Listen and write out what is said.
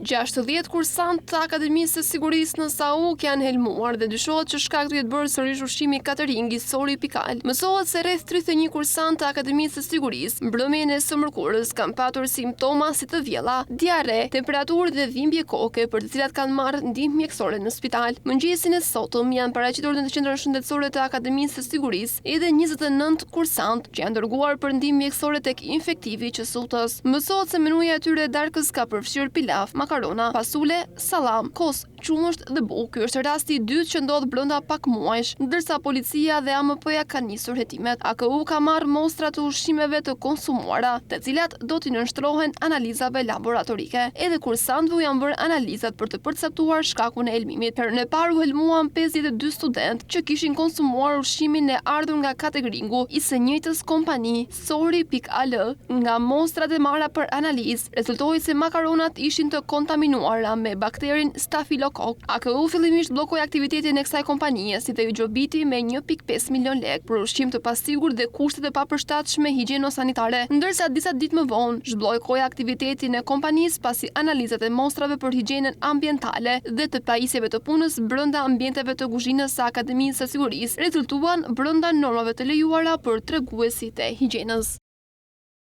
60 kursant të Akademisë së Sigurisë në SAUK janë helmuar dhe dyshohet që shkak të jetë bërë sërish ushqimi cateringi Sori Pikal. Mësohet se rreth 31 kursant të Akademisë së Sigurisë mbrëmjen e së mërkurës kanë patur simptoma si të vjella, diare, temperaturë dhe dhimbje koke, për të cilat kanë marrë ndihmë mjekësore në spital. Mëngjesin e sotëm janë paraqitur në qendrën shëndetësore të Akademisë së Sigurisë edhe 29 kursant që janë dërguar për ndihmë mjekësore tek infektivi që sutës. Mësohet se menuja e tyre e darkës ka përfshirë pilaf, makarona, fasule, sallam, kos, qumësht dhe bukë. Ky është rasti i dytë që ndodh brenda pak muajsh, ndërsa policia dhe AMP-ja kanë nisur hetimet. AKU ka marrë mostra të ushqimeve të konsumuara, të cilat do t'i nënshtrohen analizave laboratorike. Edhe kursantëve janë bërë analizat për të përcaktuar shkakun e helmimit. Herën e parë u helmuan 52 studentë që kishin konsumuar ushqimin e ardhur nga Kateringu i së njëjtës kompani, Sori.al. Nga mostrat e marra për analizë, rezultoi se makaronat ishin të kontaminuara me bakterin Staphylococcus. AKU fillimisht bllokoi aktivitetin e kësaj kompanie, si të gjobiti me 1.5 milion lekë për ushqim të pasigurt dhe kushtet e papërshtatshme higjieno-sanitare, ndërsa disa ditë më vonë zhbllokoi aktivitetin e kompanisë pasi analizat e mostrave për higjienën ambientale dhe të pajisjeve të punës brenda ambienteve të kuzhinës së Akademisë së Sigurisë rezultuan brenda normave të lejuara për treguesit e higjienës.